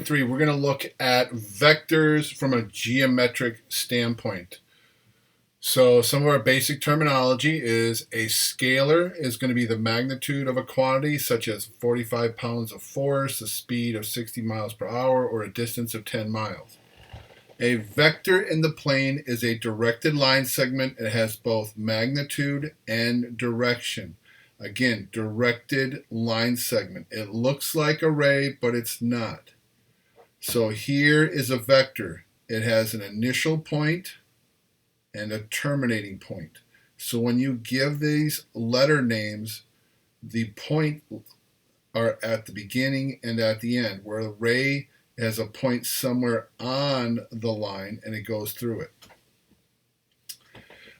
3, we're going to look at vectors from a geometric standpoint. So some of our basic terminology is a scalar is going to be the magnitude of a quantity such as 45 pounds of force, a speed of 60 miles per hour, or a distance of 10 miles. A vector in the plane is a directed line segment. It has both magnitude and direction. Again, directed line segment. It looks like a ray, but it's not. So here is a vector. It has an initial point and a terminating point. So when you give these letter names, the point are at the beginning and at the end, where the ray has a point somewhere on the line and it goes through it.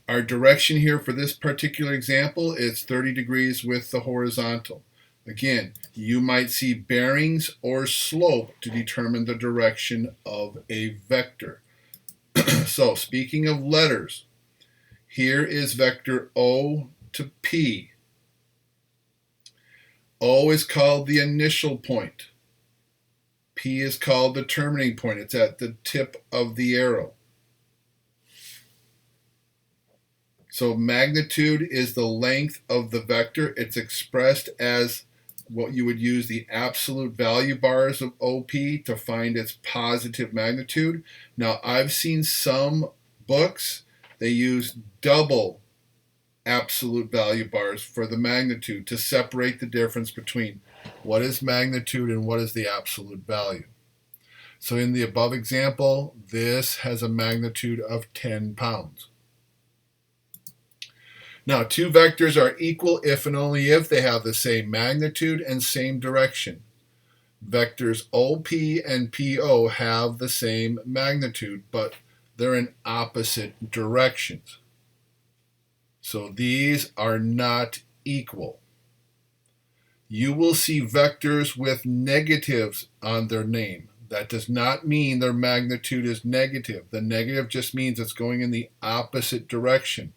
Our direction here for this particular example is 30 degrees with the horizontal. Again, you might see bearings or slope to determine the direction of a vector. So speaking of letters, here is vector O to P. O is called the initial point. P is called the terminating point. It's at the tip of the arrow. So magnitude is the length of the vector. It's expressed as what you would use the absolute value bars of OP to find its positive magnitude. Now, I've seen some books, they use double absolute value bars for the magnitude to separate the difference between what is magnitude and what is the absolute value. So in the above example, this has a magnitude of 10 pounds. Now, two vectors are equal if and only if they have the same magnitude and same direction. Vectors OP and PO have the same magnitude, but they're in opposite directions. So these are not equal. You will see vectors with negatives on their name. That does not mean their magnitude is negative. The negative just means it's going in the opposite direction.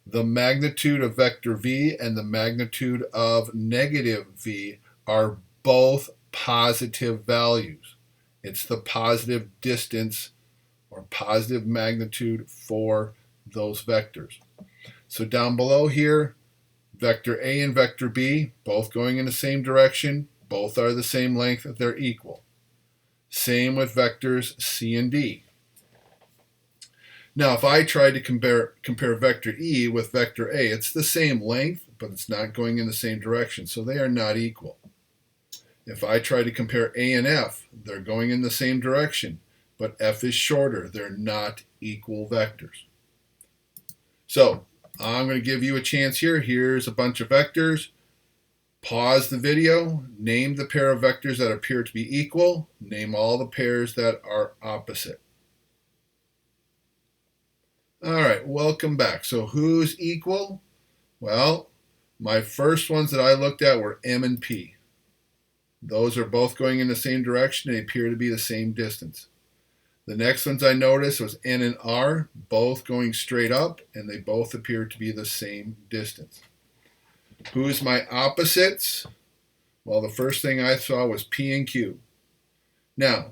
The magnitude of vector v and the magnitude of negative v are both positive values. It's the positive distance or positive magnitude for those vectors. So down below here, vector A and vector B, both going in the same direction, both are the same length, they're equal. Same with vectors C and D. Now, if I try to compare vector E with vector A, it's the same length, but it's not going in the same direction, so they are not equal. If I try to compare A and F, they're going in the same direction, but F is shorter. They're not equal vectors. So I'm going to give you a chance here. Here's a bunch of vectors. Pause the video, name the pair of vectors that appear to be equal, name all the pairs that are opposite. All right, welcome back. So who's equal? Well, my first ones that I looked at were M and P. Those are both going in the same direction. They appear to be the same distance. The next ones I noticed was N and R, both going straight up, and they both appear to be the same distance. Who's my opposites? Well, the first thing I saw was P and Q. Now,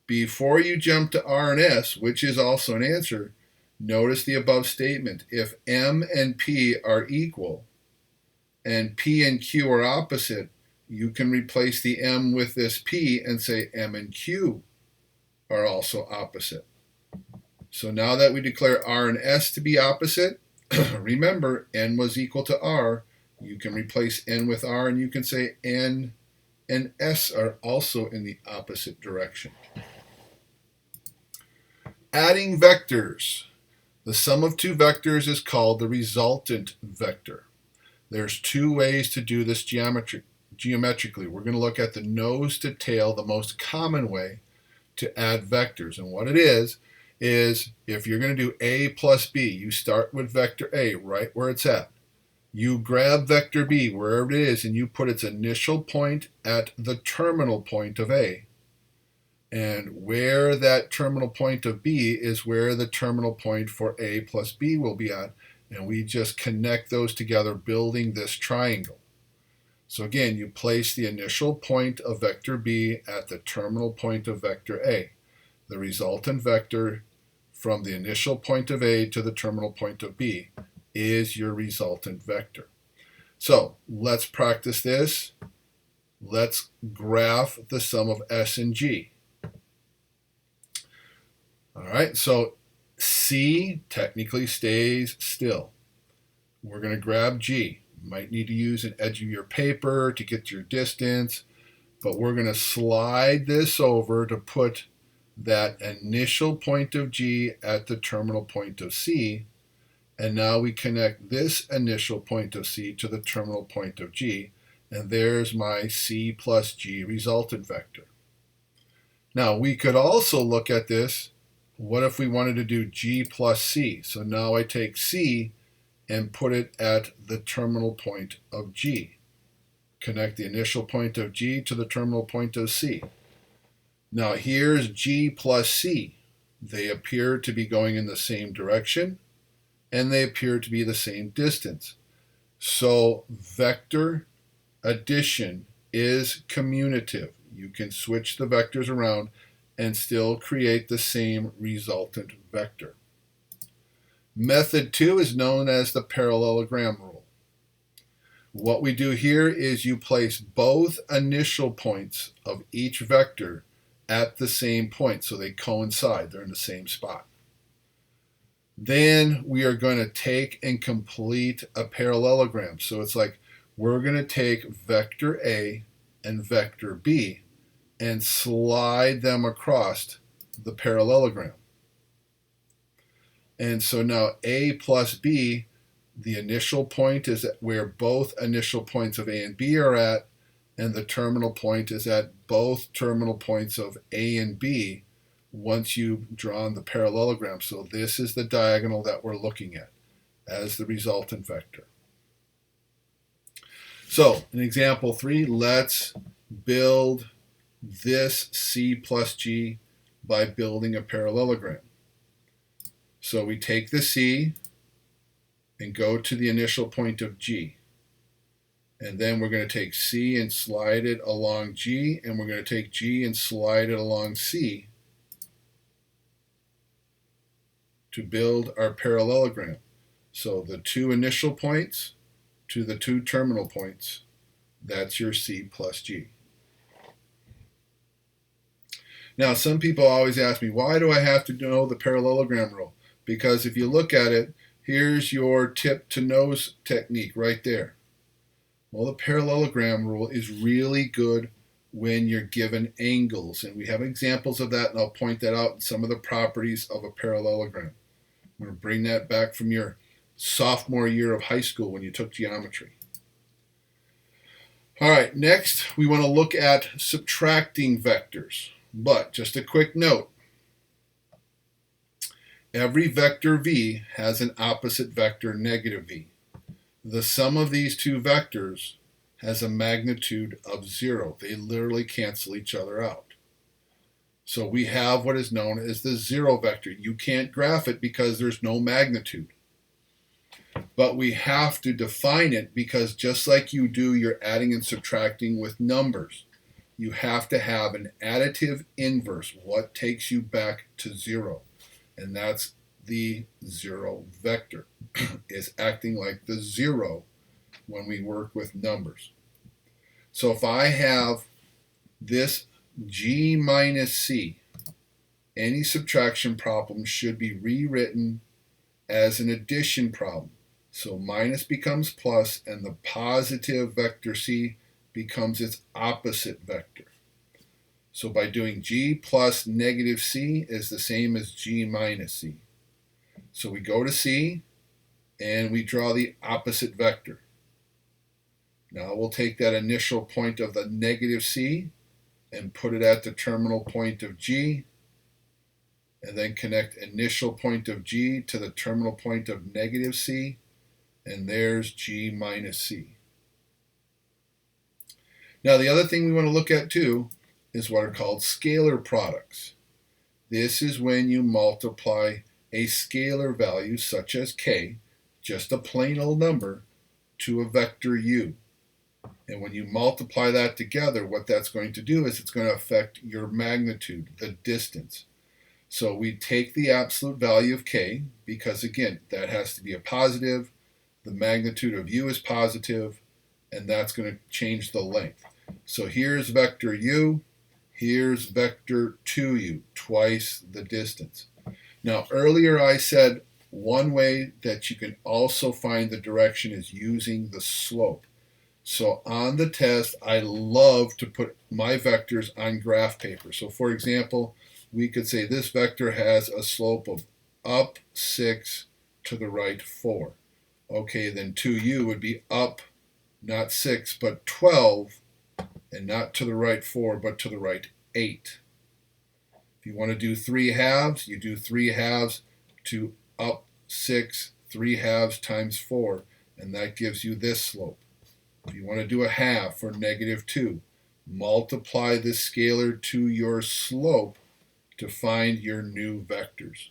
before you jump to R and S, which is also an answer, notice the above statement. If M and P are equal and P and Q are opposite, you can replace the M with this P and say M and Q are also opposite. So now that we declare R and S to be opposite, remember N was equal to R. You can replace N with R and you can say N and S are also in the opposite direction. Adding vectors. The sum of two vectors is called the resultant vector. There's two ways to do this geometrically. We're going to look at the nose to tail, the most common way to add vectors. And what it is if you're going to do A plus B, you start with vector A right where it's at. You grab vector B wherever it is and you put its initial point at the terminal point of A. And where that terminal point of B is where the terminal point for A plus B will be at. And we just connect those together, building this triangle. So again, you place the initial point of vector B at the terminal point of vector A. The resultant vector from the initial point of A to the terminal point of B is your resultant vector. So let's practice this. Let's graph the sum of S and G. All right, so C technically stays still. We're going to grab G. You might need to use an edge of your paper to get your distance, but we're going to slide this over to put that initial point of G at the terminal point of C, and now we connect this initial point of C to the terminal point of G, and there's my C plus G resultant vector. Now we could also look at this. What if we wanted to do G plus C? So now I take C and put it at the terminal point of G. Connect the initial point of G to the terminal point of C. Now here's G plus C. They appear to be going in the same direction, and they appear to be the same distance. So vector addition is commutative. You can switch the vectors around and still create the same resultant vector. Method 2 is known as the parallelogram rule. What we do here is you place both initial points of each vector at the same point, so they coincide, they're in the same spot. Then we are going to take and complete a parallelogram. So it's like we're going to take vector A and vector B and slide them across the parallelogram. And so now A plus B, the initial point is where both initial points of A and B are at, and the terminal point is at both terminal points of A and B once you've drawn the parallelogram. So this is the diagonal that we're looking at as the resultant vector. So in example 3, let's build this C plus G by building a parallelogram. So we take the C and go to the initial point of G. And then we're going to take C and slide it along G, and we're going to take G and slide it along C to build our parallelogram. So the two initial points to the two terminal points, that's your C plus G. Now, some people always ask me, why do I have to know the parallelogram rule? Because if you look at it, here's your tip to nose technique right there. Well, the parallelogram rule is really good when you're given angles, and we have examples of that, and I'll point that out in some of the properties of a parallelogram. I'm going to bring that back from your sophomore year of high school when you took geometry. All right, next we want to look at subtracting vectors. But just a quick note, every vector v has an opposite vector negative v. The sum of these two vectors has a magnitude of 0. They literally cancel each other out. So we have what is known as the 0 vector. You can't graph it because there's no magnitude. But we have to define it because just like you do your adding and subtracting with numbers, you have to have an additive inverse, what takes you back to 0. And that's the 0 vector. Is acting like the 0 when we work with numbers. So if I have this G minus C, any subtraction problem should be rewritten as an addition problem. So minus becomes plus, and the positive vector C becomes its opposite vector. So by doing G plus negative C is the same as G minus C. So we go to C and we draw the opposite vector. Now we'll take that initial point of the negative C and put it at the terminal point of G, and then connect initial point of G to the terminal point of negative C, and there's G minus C. Now the other thing we want to look at too is what are called scalar products. This is when you multiply a scalar value such as k, just a plain old number, to a vector u. And when you multiply that together, what that's going to do is it's going to affect your magnitude, the distance. So we take the absolute value of k, because again, that has to be a positive, the magnitude of u is positive, and that's going to change the length. So here's vector u, here's vector 2u, twice the distance. Now earlier I said one way that you can also find the direction is using the slope. So on the test, I love to put my vectors on graph paper. So for example, we could say this vector has a slope of up 6 to the right 4. Okay, then 2u would be up, not 6, but 12, and not to the right 4, but to the right 8. If you want to do 3 halves, you do 3 halves to up 6, 3 halves times 4, and that gives you this slope. If you want to do a half for -2, multiply this scalar to your slope to find your new vectors.